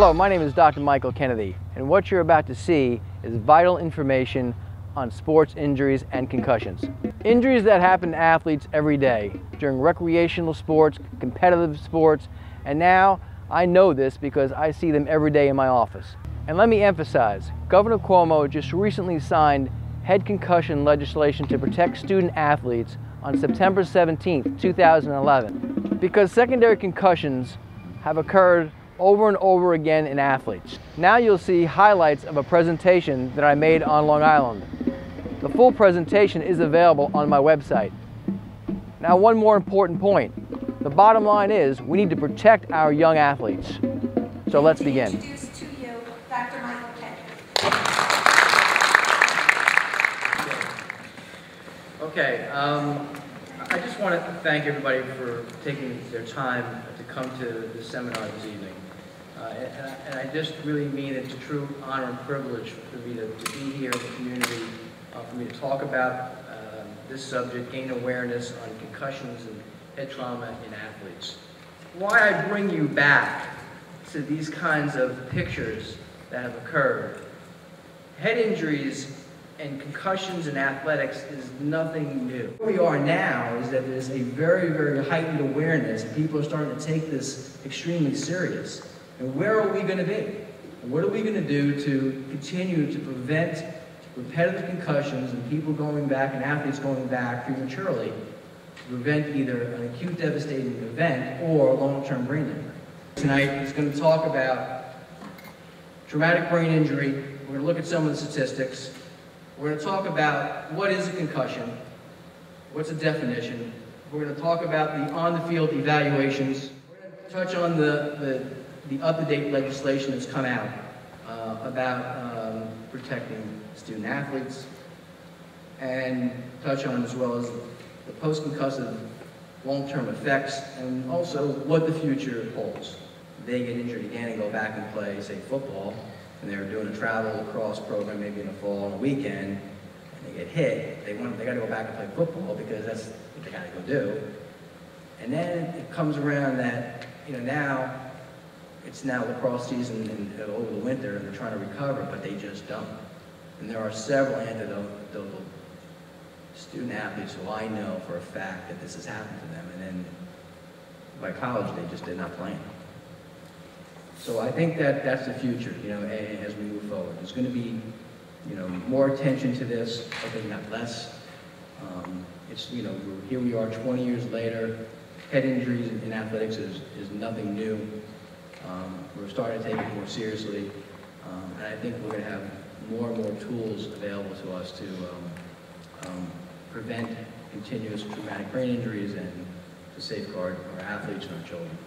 Hello, my name is Dr. Michael Kennedy, and what you're about to see is vital information on sports injuries and concussions. Injuries that happen to athletes every day during recreational sports, competitive sports, and now I know this because I see them every day in my office. And let me emphasize, Governor Cuomo just recently signed head concussion legislation to protect student athletes on September 17, 2011, because secondary concussions have occurred over and over again in athletes. Now you'll see highlights of a presentation that I made on Long Island. The full presentation is available on my website. Now, one more important point. The bottom line is we need to protect our young athletes. So let's begin. Introduce to you Dr. Michael Kennedy. Okay, I just want to thank everybody for taking their time to come to this seminar this evening. And I just really mean it's a true honor and privilege for me to be here in the community, for me to talk about this subject, gain awareness on concussions and head trauma in athletes. Why I bring you back to these kinds of pictures that have occurred. Head injuries and concussions in athletics is nothing new. Where we are now is that there's a very, very heightened awareness. People are starting to take this extremely serious. And where are we going to be? And what are we going to do to continue to prevent repetitive concussions and people going back and athletes going back prematurely to prevent either an acute devastating event or long-term brain injury? Tonight is going to talk about traumatic brain injury. We're going to look at some of the statistics. We're going to talk about what is a concussion, what's a definition. We're going to talk about the on-the-field evaluations. We're going to touch on the up-to-date legislation that's come out about protecting student athletes, and touch on as well as the post-concussive long-term effects, and also what the future holds. They get injured again and go back and play, say, football, and they're doing a travel lacrosse program maybe in the fall on a weekend, and they get hit. They got to go back and play football because that's what they got to go do. And then it comes around that, now it's now lacrosse season and over the winter, and they're trying to recover, but they just don't. And there are several anecdotal student athletes who I know for a fact that this has happened to them, and then by college they just did not play. So I think that that's the future, as we move forward. There's going to be, more attention to this, I think not less. Here we are 20 years later. Head injuries in athletics is nothing new. We're starting to take it more seriously, and I think we're going to have more and more tools available to us to prevent continuous traumatic brain injuries and to safeguard our athletes and our children.